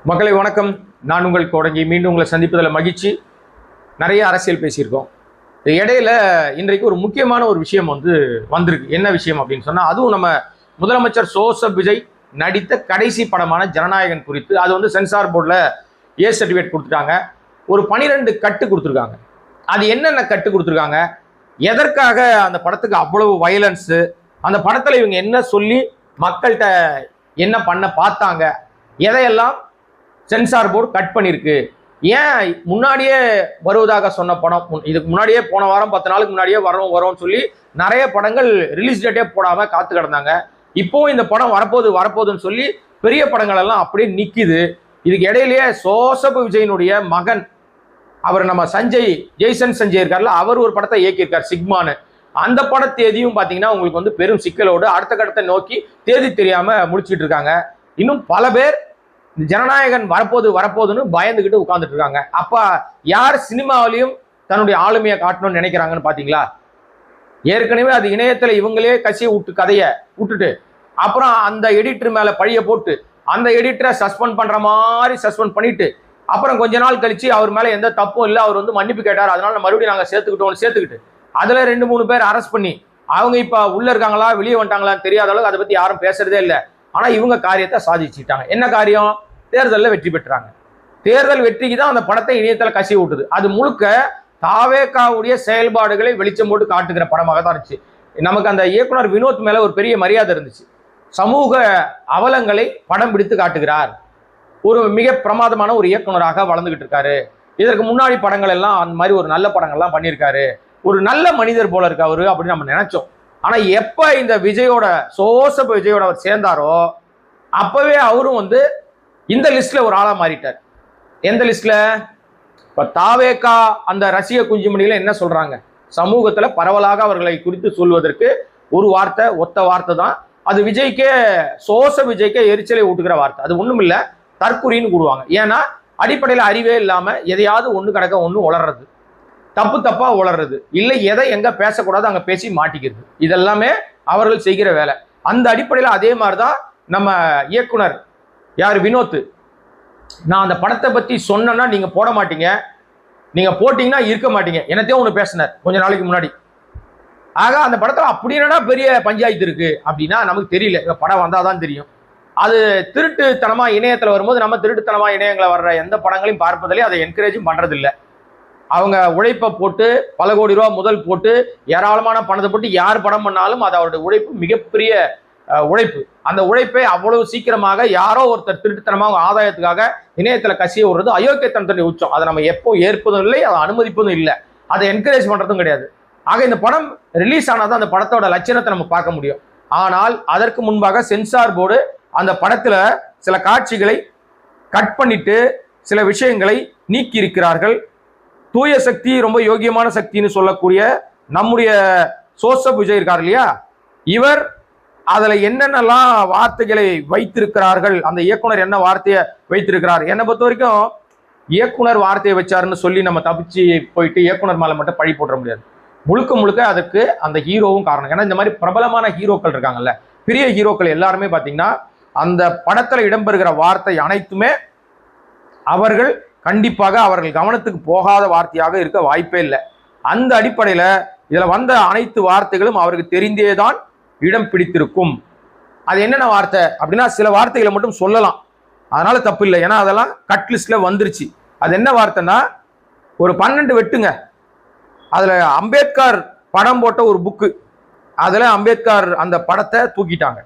மக்களை வணக்கம். நான் உங்கள் கோடங்கி. மீண்டும் உங்களை சந்திப்பதில் மகிழ்ச்சி. நிறைய அரசியல் பேசியிருக்கோம். இடையில இன்றைக்கு ஒரு முக்கியமான ஒரு விஷயம் வந்திருக்கு. என்ன விஷயம் அப்படின்னு சொன்னால், அதுவும் நம்ம முதலமைச்சர் ஜோசப் விஜய் நடித்த கடைசி படமான ஜனநாயகன் குறித்து. அது சென்சார் போர்டில் ஏ சர்டிஃபிகேட் கொடுத்துட்டாங்க. ஒரு 12 கட்டு கொடுத்துருக்காங்க. அது என்னென்ன கட்டு கொடுத்துருக்காங்க, எதற்காக அந்த படத்துக்கு அவ்வளவு வயலன்ஸு, அந்த படத்தில் இவங்க என்ன சொல்லி மக்கள்கிட்ட என்ன பண்ண பார்த்தாங்க, எதையெல்லாம் சென்சார் போர்டு கட் பண்ணியிருக்கு. ஏன் முன்னாடியே வருவதாக சொன்ன படம், இதுக்கு முன்னாடியே போன வாரம் 10 நாளுக்கு முன்னாடியே வரோம்னு சொல்லி நிறைய படங்கள் ரிலீஸ் டேட்டே போடாமல் காத்து கிடந்தாங்க. இப்போ இந்த படம் வரப்போகுதுன்னு சொல்லி பெரிய படங்கள் எல்லாம் அப்படியே நிற்கிது. இதுக்கு இடையிலேயே ஜோசப் விஜயனுடைய மகன், அவர் நம்ம ஜெய்சன் சஞ்சய் இருக்கார்ல, அவர் ஒரு படத்தை இயக்கியிருக்கார், சிக்மானு. அந்த பட தேதியும் பார்த்தீங்கன்னா உங்களுக்கு பெரும் சிக்கலோடு அடுத்த கட்டத்தை நோக்கி தேதி தெரியாமல் முடிச்சுட்டு இருக்காங்க. இன்னும் பல பேர் ஜனநாயகன் வரப்போகுதுன்னு பயந்துகிட்டு உட்கார்ந்துட்டு இருக்காங்க. அப்ப யார் சினிமாவிலையும் தன்னுடைய ஆளுமையை காட்டணும்னு நினைக்கிறாங்கன்னு பாத்தீங்களா? ஏற்கனவே அது இணையத்துல இவங்களே கசிய கதையை விட்டுட்டு அப்புறம் அந்த எடிட்டர் மேல பழிய போட்டு அந்த எடிட்டரை சஸ்பெண்ட் பண்ற மாதிரி சஸ்பெண்ட் பண்ணிட்டு அப்புறம் கொஞ்ச நாள் கழிச்சு அவர் மேல எந்த தப்பும் இல்லை, அவர் மன்னிப்பு கேட்டார், அதனால மறுபடியும் நாங்க சேர்த்துக்கிட்டு அதுல 2-3 பேர் அரெஸ்ட் பண்ணி அவங்க இப்ப உள்ள இருக்காங்களா வெளியே வந்துட்டாங்களான்னு தெரியாத அளவுக்கு அதை பத்தி யாரும் பேசுறதே இல்லை. ஆனா இவங்க காரியத்தை சாதிச்சுட்டாங்க. என்ன காரியம்? தேர்தலில் வெற்றி பெற்றாங்க. தேர்தல் வெற்றிக்கு தான் அந்த படத்தை இணையத்தில் கசி விட்டுது. அது முழுக்க தாவேகாவுடைய செயல்பாடுகளை வெளிச்சம் போட்டு காட்டுகிற படமாக தான் இருந்துச்சு. நமக்கு அந்த இயக்குனர் வினோத் மேல ஒரு பெரிய மரியாதை இருந்துச்சு. சமூக அவலங்களை படம் பிடித்து காட்டுகிறார். ஒரு மிக பிரமாதமான ஒரு இயக்குனராக வளர்ந்துகிட்டு இருக்காரு. இதற்கு முன்னாடி படங்கள் எல்லாம் அந்த மாதிரி ஒரு நல்ல படங்கள்லாம் பண்ணியிருக்காரு. ஒரு நல்ல மனிதர் போல இருக்கு அவரு அப்படின்னு நம்ம நினைச்சோம். ஆனா எப்ப இந்த ஜோசப் விஜயோட அவர் சேர்ந்தாரோ அப்பவே அவரும் இந்த லிஸ்ட்ல ஒரு ஆளா மாறிட்டார். எந்த லிஸ்ட்ல? இப்ப தாவேகா அந்த ரசிக குஞ்சுமணிகளை என்ன சொல்றாங்க, சமூகத்துல பரவலாக அவர்களை குறித்து சொல்வதற்கு ஒரு வார்த்தை, ஒத்த வார்த்தை தான் அது. ஜோசப் விஜய்க்கே எரிச்சலை ஊட்டுகிற வார்த்தை. அது ஒண்ணும் இல்ல, தற்குறின்னு கூடுவாங்க. ஏன்னா அடிப்படையில் அறிவே இல்லாம எதையாவது ஒண்ணு கிடக்க ஒண்ணு உளறது, தப்பா உளறது, இல்லை எதை எங்க பேசக்கூடாது அங்க பேசி மாட்டிக்கிறது. இதெல்லாமே அவர்கள் செய்கிற வேலை. அந்த அடிப்படையில் அதே மாதிரிதான் நம்ம இயக்குனர் யார், வினோத், நான் அந்த படத்தை பத்தி சொன்னா நீங்க போட மாட்டீங்க, நீங்க போட்டீங்கன்னா இருக்க மாட்டீங்க, என்னத்தையும் ஒண்ணு பேசினார் கொஞ்ச நாளைக்கு முன்னாடி. ஆக அந்த படத்துல அப்படி என்னன்னா பெரிய பஞ்சாயத்து இருக்கு அப்படின்னா நமக்கு தெரியல. படம் வந்தாதான் தெரியும். அது திருட்டுத்தனமா இணையத்துல வரும்போது நம்ம திருட்டுத்தனமா இணையங்களை வர்ற எந்த படங்களையும் பார்ப்பதிலே அதை என்கரேஜும் பண்றது இல்லை. அவங்க உழைப்பை போட்டு பல கோடி ரூபா முதல் போட்டு ஏராளமான பணத்தை போட்டு யார் படம் பண்ணாலும் அது அவருடைய உழைப்பு மிகப்பெரிய உழைப்பு. அந்த உழைப்பை அவ்வளவு சீக்கிரமாக யாரோ ஒருத்தர் திருட்டுத்தனமாக ஆதாயத்துக்காக இணையத்துல கசிய விடுறது அயோக்கியத்தனத்துடைய உச்சம். அதை நம்ம எப்போ ஏற்பதும் இல்லை, அதை அனுமதிப்பதும் இல்லை, அதை என்கரேஜ் பண்றதும் கிடையாது. ஆக இந்த படம் ரிலீஸ் ஆனாதான் அந்த படத்தோட லட்சணத்தை நம்ம பார்க்க முடியும். ஆனால் அதற்கு முன்பாக சென்சார் போர்டு அந்த படத்துல சில காட்சிகளை கட் பண்ணிட்டு சில விஷயங்களை நீக்கி இருக்கிறார்கள். தூய சக்தி, ரொம்ப யோகியமான சக்தின்னு சொல்லக்கூடிய நம்முடைய ஜோசப் விஜய் இருக்கார் இல்லையா, இவர் அதுல என்னென்னலாம் வார்த்தைகளை வைத்திருக்கிறார்கள், அந்த இயக்குனர் என்ன வார்த்தையை வைத்திருக்கிறார். என்னை பொறுத்த வரைக்கும் இயக்குனர் வார்த்தையை வச்சாருன்னு சொல்லி நம்ம தப்பிச்சு போயிட்டு இயக்குனர் மேல மட்டும் பழி போட முடியாது. முழுக்க அதுக்கு அந்த ஹீரோவும் காரணம். ஏன்னா இந்த மாதிரி பிரபலமான ஹீரோக்கள் இருக்காங்கல்ல, பெரிய ஹீரோக்கள் எல்லாருமே பாத்தீங்கன்னா அந்த படத்துல இடம்பெறுகிற வார்த்தை அனைத்துமே அவர்கள் கண்டிப்பாக அவர்கள் கவனத்துக்கு போகாத வார்த்தையாக இருக்க வாய்ப்பே இல்லை. அந்த அடிப்படையில இதுல வந்த அனைத்து வார்த்தைகளும் அவருக்கு தெரிந்தேதான் இடம் பிடித்திருக்கும். அது என்னென்ன வார்த்தை அப்படின்னா சில வார்த்தைகளை மட்டும் சொல்லலாம், அதனால தப்பு இல்லை, ஏன்னா அதெல்லாம் கட் லிஸ்ட்ல வந்துருச்சு. அது என்ன வார்த்தைன்னா, ஒரு 12 வெட்டுங்க, அதுல அம்பேத்கர் படம் போட்ட ஒரு புக்கு, அதுல அம்பேத்கர் அந்த படத்தை தூக்கிட்டாங்க.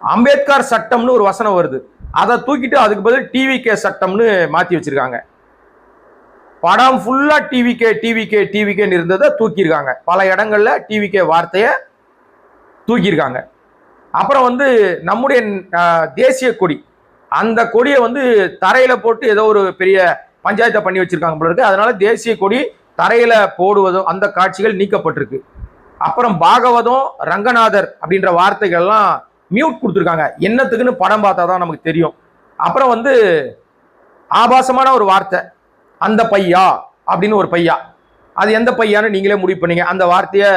அம்பேத்கர் சட்டம்னு ஒரு வசனம் வருது, அதை தூக்கிட்டு அதுக்கு பதில் டிவிகே சட்டம்னு மாத்தி வச்சிருக்காங்க. படம் ஃபுல்லா டிவிகேன்னு இருந்ததை தூக்கியிருக்காங்க. பல இடங்கள்ல டிவிகே வார்த்தையை தூக்கியிருக்காங்க. அப்புறம் நம்முடைய தேசிய கொடி, அந்த கொடியை தரையில போட்டு ஏதோ ஒரு பெரிய பஞ்சாயத்தை பண்ணி வச்சிருக்காங்க போல இருக்கு. அதனால தேசிய கொடி தரையில போடுவதும் அந்த காட்சிகள் நீக்கப்பட்டிருக்கு. அப்புறம் பாகவதம், ரங்கநாதர் அப்படின்ற வார்த்தைகள்லாம் மியூட் கொடுத்துருக்காங்க. என்னத்துக்குன்னு படம் பார்த்தா தான் நமக்கு தெரியும். அப்புறம் ஆபாசமான ஒரு வார்த்தை, அந்த பையா அப்படின்னு ஒரு பையா, அது எந்த பையான்னு நீங்களே முடிவு பண்ணீங்க. அந்த வார்த்தையை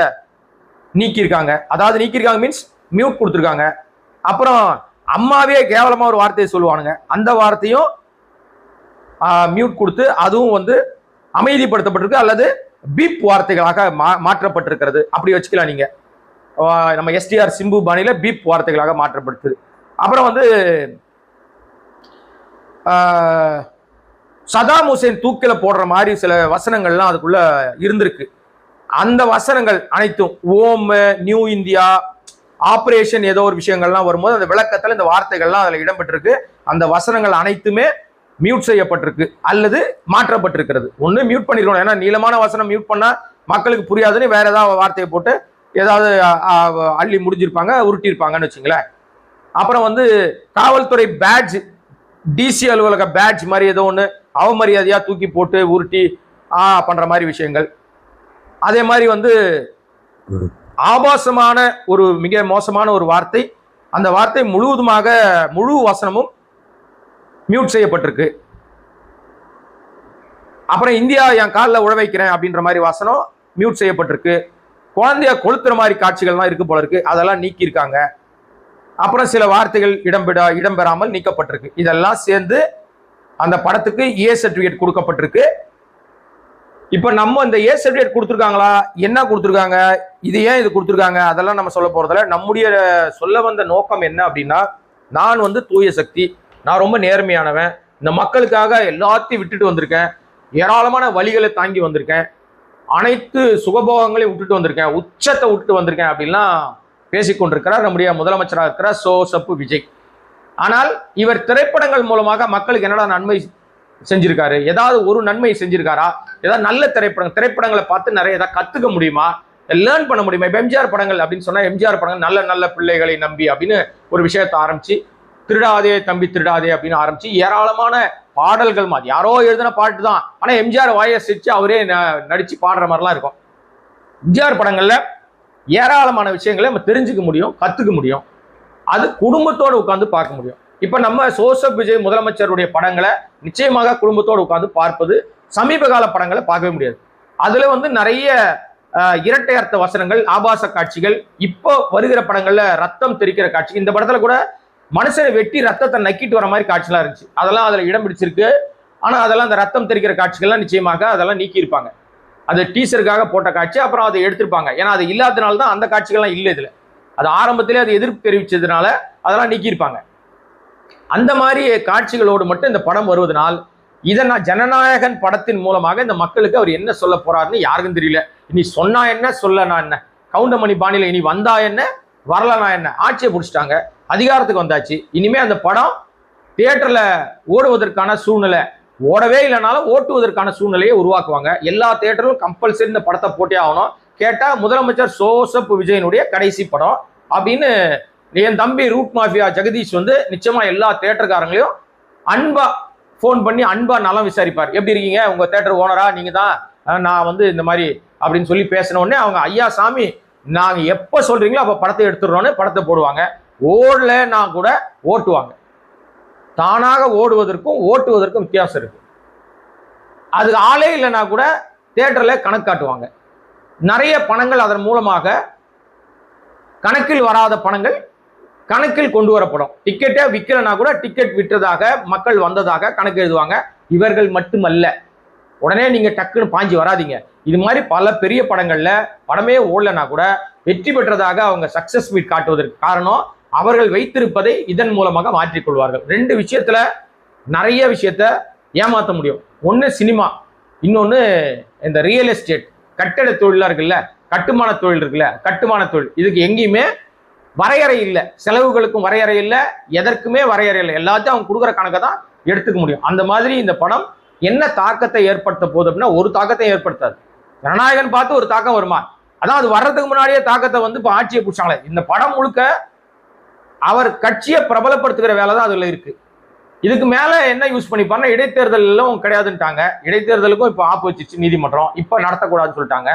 நீக்கியிருக்காங்க. அதாவது நீக்கியிருக்காங்க மீன்ஸ் மியூட் கொடுத்துருக்காங்க. அப்புறம் அம்மாவே கேவலமா ஒரு வார்த்தையை சொல்லுவானுங்க, அந்த வார்த்தையும் மியூட் கொடுத்து அதுவும் வந்து அமைதிப்படுத்தப்பட்டிருக்கு அல்லது பீப் வார்த்தைகளாக மாற்றப்பட்டிருக்கிறது. அப்படி வச்சுக்கலாம் நீங்க. நம்ம எஸ்டிஆர் சிம்பு பாணியில பீப் வார்த்தைகளாக மாற்றப்படுத்துது. அப்புறம் வந்து சதாம் ஹுசேன் தூக்கில போடுற மாதிரி சில வசனங்கள்லாம் அதுக்குள்ள இருந்திருக்கு. அந்த வசனங்கள் அனைத்தும் ஓம், நியூ இந்தியா, ஆபரேஷன் ஏதோ ஒரு விஷயங்கள்லாம் வரும்போது அந்த விளக்கத்தில் இந்த வார்த்தைகள்லாம் அதில் இடம்பெற்றிருக்கு. அந்த வசனங்கள் அனைத்துமே மியூட் செய்யப்பட்டிருக்கு அல்லது மாற்றப்பட்டிருக்கிறது. ஒன்று மியூட் பண்ணிருக்கணும், ஏன்னா நீளமான வசனம் மியூட் பண்ணா மக்களுக்கு புரியாதுன்னு வேற ஏதாவது வார்த்தையை போட்டு ஏதாவது அள்ளி முடிஞ்சிருப்பாங்க, உருட்டியிருப்பாங்கன்னு வச்சுங்களேன். அப்புறம் வந்து காவல்துறை பேட்ஜ், டிசி அலுவலக பேட்ஜ் மாதிரி ஏதோ ஒன்று அவமரியாதையா தூக்கி போட்டு உருட்டி பண்ற மாதிரி விஷயங்கள். அதே மாதிரி வந்து ஆபாசமான ஒரு மிக மோசமான ஒரு வார்த்தை, அந்த வார்த்தை முழுவதுமாக முழு வசனமும் மியூட் செய்யப்பட்டிருக்கு. அப்புறம் இந்தியா என் காலில் உழ வைக்கிறேன் அப்படின்ற மாதிரி வாசனம் மியூட் செய்யப்பட்டிருக்கு. குழந்தைய கொளுத்துற மாதிரி காட்சிகள்லாம் இருக்கு போல இருக்கு, அதெல்லாம் நீக்கியிருக்காங்க. அப்புறம் சில வார்த்தைகள் இடம்பெறாமல் நீக்கப்பட்டிருக்கு. இதெல்லாம் சேர்ந்து அந்த படத்துக்கு ஏ சர்டிபிகேட் கொடுக்கப்பட்டிருக்கு. இப்ப நம்ம இந்த ஏ சர்டிபிகேட் கொடுத்துருக்காங்களா, என்ன கொடுத்துருக்காங்க, இது ஏன் இது கொடுத்துருக்காங்க, அதெல்லாம் நம்ம சொல்ல போறதில்ல. நம்முடைய சொல்ல வந்த நோக்கம் என்ன அப்படின்னா, நான் வந்து தூய சக்தி, நான் ரொம்ப நேர்மையானவன், இந்த மக்களுக்காக எல்லாத்தையும் விட்டுட்டு வந்திருக்கேன், ஏராளமான வழிகளை தாங்கி வந்திருக்கேன், அனைத்து சுகபோகங்களையும் விட்டுட்டு வந்திருக்கேன், உச்சத்தை விட்டுட்டு வந்திருக்கேன் அப்படின்லாம் பேசிக்கொண்டிருக்கிறார் நம்முடைய முதலமைச்சராக இருக்கிற சோசப்பு விஜய். ஆனால் இவர் திரைப்படங்கள் மூலமாக மக்களுக்கு என்னடா நன்மை செஞ்சிருக்காரு, ஏதாவது ஒரு நன்மை செஞ்சிருக்காரா, ஏதாவது நல்ல திரைப்படங்களை பார்த்து நிறைய ஏதாவது கத்துக்க முடியுமா, லேர்ன் பண்ண முடியுமா? இப்போ எம்ஜிஆர் படங்கள் அப்படின்னு சொன்னா, எம்ஜிஆர் படங்கள் நல்ல நல்ல பிள்ளைகளை நம்பி அப்படின்னு ஒரு விஷயத்தை ஆரம்பிச்சு, திருடாதே தம்பி திருடாதே அப்படின்னு ஆரம்பிச்சு ஏராளமான பாடல்கள் மாதிரி யாரோ எழுதின பாட்டு தான், ஆனா எம்ஜிஆர் வாயை சிரிச்சு அவரே நடிச்சு பாடுற மாதிரிலாம் இருக்கும். எம்ஜிஆர் படங்கள்ல ஏராளமான விஷயங்களை நம்ம தெரிஞ்சுக்க முடியும், கத்துக்க முடியும். அது குடும்பத்தோடு உட்கார்ந்து பார்க்க முடியும். இப்ப நம்ம சோசப் விஜய் முதலமைச்சருடைய படங்களை நிச்சயமாக குடும்பத்தோடு உட்கார்ந்து பார்ப்பது, சமீப கால படங்களை பார்க்கவே முடியாது. அதுல வந்து நிறைய இரட்டை அர்த்த வசனங்கள், ஆபாச காட்சிகள், இப்போ வருகிற படங்கள்ல ரத்தம் தெரிக்கிற காட்சி, இந்த படத்துல கூட மனுஷனை வெட்டி ரத்தத்தை நக்கிட்டு வர மாதிரி காட்சிலாம் இருந்துச்சு, அதெல்லாம் அதுல இடம் பிடிச்சிருக்கு. ஆனா அதெல்லாம் அந்த ரத்தம் தெரிக்கிற காட்சிகள்லாம் நிச்சயமாக அதெல்லாம் நீக்கி இருப்பாங்க. அது டீசருக்காக போட்ட காட்சி, அப்புறம் அதை எடுத்திருப்பாங்க. ஏன்னா அது இல்லாதனால தான் அந்த காட்சிகள்லாம் இல்லை இதுல. அது ஆரம்பத்திலே அது எதிர்ப்பு தெரிவிச்சதுனால அதெல்லாம் நீக்கியிருப்பாங்க. அந்த மாதிரி காட்சிகளோடு மட்டும் இந்த படம் வருவதனால், இதை நான் ஜனநாயகன் படத்தின் மூலமாக இந்த மக்களுக்கு அவர் என்ன சொல்ல போறாருன்னு யாருக்கும் தெரியல. இனி சொன்னா என்ன, சொல்லனா என்ன, கவுண்டமணி பாணியில இனி வந்தா என்ன, வரலனா என்ன, ஆட்சியை பிடிச்சிட்டாங்க, அதிகாரத்துக்கு வந்தாச்சு. இனிமே அந்த படம் தியேட்டர்ல ஓடுவதற்கான சூழ்நிலை, ஓடவே இல்லைனாலும் ஓட்டுவதற்கான சூழ்நிலையை உருவாக்குவாங்க. எல்லா தியேட்டரும் கம்பல்சரி இந்த படத்தை போட்டே ஆகணும். கேட்டா முதலமைச்சர் சோசப் விஜயனுடைய கடைசி படம் அப்படின்னு என் தம்பி ரூட் மாஃபியா ஜெகதீஷ் வந்து நிச்சயமா எல்லா தியேட்டர்காரங்களையும் அன்பா ஃபோன் பண்ணி அன்பா நலம் விசாரிப்பார். எப்படி இருக்கீங்க, உங்க தியேட்டர் ஓனரா நீங்க தான், நான் வந்து இந்த மாதிரி அப்படின்னு சொல்லி பேசின உடனே அவங்க ஐயா சாமி நாங்க எப்ப சொல்றீங்களோ அப்ப படத்தை எடுத்துடுறோன்னு படத்தை போடுவாங்க. ஓடலன்னா கூட ஓட்டுவாங்க. தானாக ஓடுவதற்கும் ஓட்டுவதற்கும் வித்தியாசம் இருக்கு. அது ஆளே இல்லைன்னா கூட தியேட்டர்ல கணக்கு காட்டுவாங்க. நிறைய பணங்கள் அதன் மூலமாக, கணக்கில் வராத பணங்கள் கணக்கில் கொண்டு வரப்படும். டிக்கெட்டே விற்கலனா கூட டிக்கெட் விற்றதாக, மக்கள் வந்ததாக கணக்கு எழுதுவாங்க. இவர்கள் மட்டுமல்ல, உடனே நீங்க டக்குன்னு பாஞ்சி வராதிங்க. இது மாதிரி பல பெரிய படங்கள்ல படமே ஓடலனா கூட வெற்றி பெற்றதாக அவங்க சக்சஸ் மீட் காட்டுவதற்கு காரணம் அவர்கள் வைத்திருப்பதை இதன் மூலமாக மாற்றிக்கொள்வார்கள். ரெண்டு விஷயத்துல நிறைய விஷயத்த ஏமாற்ற முடியும். ஒன்று சினிமா, இன்னொன்று இந்த ரியல் எஸ்டேட், கட்டட தொழிலாக இருக்குல்ல, கட்டுமான தொழில் இருக்குல்ல, கட்டுமான தொழில், இதுக்கு எங்கேயுமே வரையறை இல்லை. செலவுகளுக்கும் வரையறை இல்லை, எதற்குமே வரையறை இல்லை. எல்லாத்தையும் அவங்க கொடுக்குற கணக்கை தான் எடுத்துக்க முடியும். அந்த மாதிரி இந்த படம் என்ன தாக்கத்தை ஏற்படுத்த போகுது அப்படின்னா, ஒரு தாக்கத்தை ஏற்படுத்தாது. ஜனநாயகன் பார்த்து ஒரு தாக்கம் வருமா, அதான் அது வர்றதுக்கு முன்னாடியே தாக்கத்தை வந்து இப்போ ஆட்சியை பிடிச்சாங்களே. இந்த படம் முழுக்க அவர் கட்சியை பிரபலப்படுத்துகிற வேலை தான் அதுல இருக்கு. இதுக்கு மேல என்ன யூஸ் பண்ணிப்பாருன்னா, இடைத்தேர்தலும் கிடையாதுன்ட்டாங்க. இடைத்தேர்தலுக்கும் இப்போ ஆப்பு வச்சிச்சு நீதிமன்றம், இப்போ நடத்தக்கூடாதுன்னு சொல்லிட்டாங்க.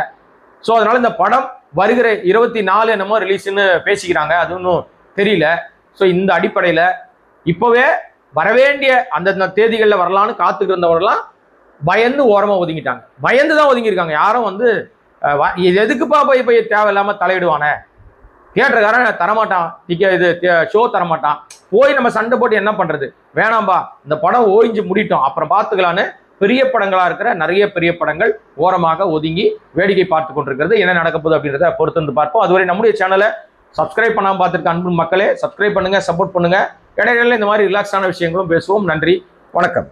ஸோ அதனால இந்த படம் வருகிற 24 என்னமோ ரிலீஸ்ன்னு பேசிக்கிறாங்க, அது ஒன்றும் தெரியல. ஸோ இந்த அடிப்படையில் இப்போவே வரவேண்டிய அந்தந்த தேதிகளில் வரலான்னு காத்துட்டு இருந்தவர்கள்லாம் பயந்து ஓரமாக ஒதுங்கிட்டாங்க. பயந்து தான் ஒதுங்கியிருக்காங்க. யாரும் வந்து இது எதுக்குப்பா போய் தேவையில்லாமல் தலையிடுவானே, தியேட்டருக்காரன் தரமாட்டான், இது ஷோ தரமாட்டான், போய் நம்ம சண்டை போட்டு என்ன பண்றது, வேணாம்பா இந்த படம் ஓய்ஞ்சு முடிட்டோம் அப்புறம் பார்த்துக்கலான்னு பெரிய படங்களா இருக்கிற நிறைய பெரிய படங்கள் ஓரமாக ஒதுங்கி வேடிக்கை பார்த்து கொண்டிருக்கிறது. என்ன நடக்க போகுது அப்படின்றத பொறுத்து வந்து பார்ப்போம். அதுவரை நம்முடைய சேனலை சப்ஸ்கிரைப் பண்ணாமல் பார்த்துருக்க அன்பு மக்களே சப்ஸ்கிரைப் பண்ணுங்க, சப்போர்ட் பண்ணுங்க. இடையில இந்த மாதிரி ரிலாக்ஸான விஷயங்களும் பேசுவோம். நன்றி, வணக்கம்.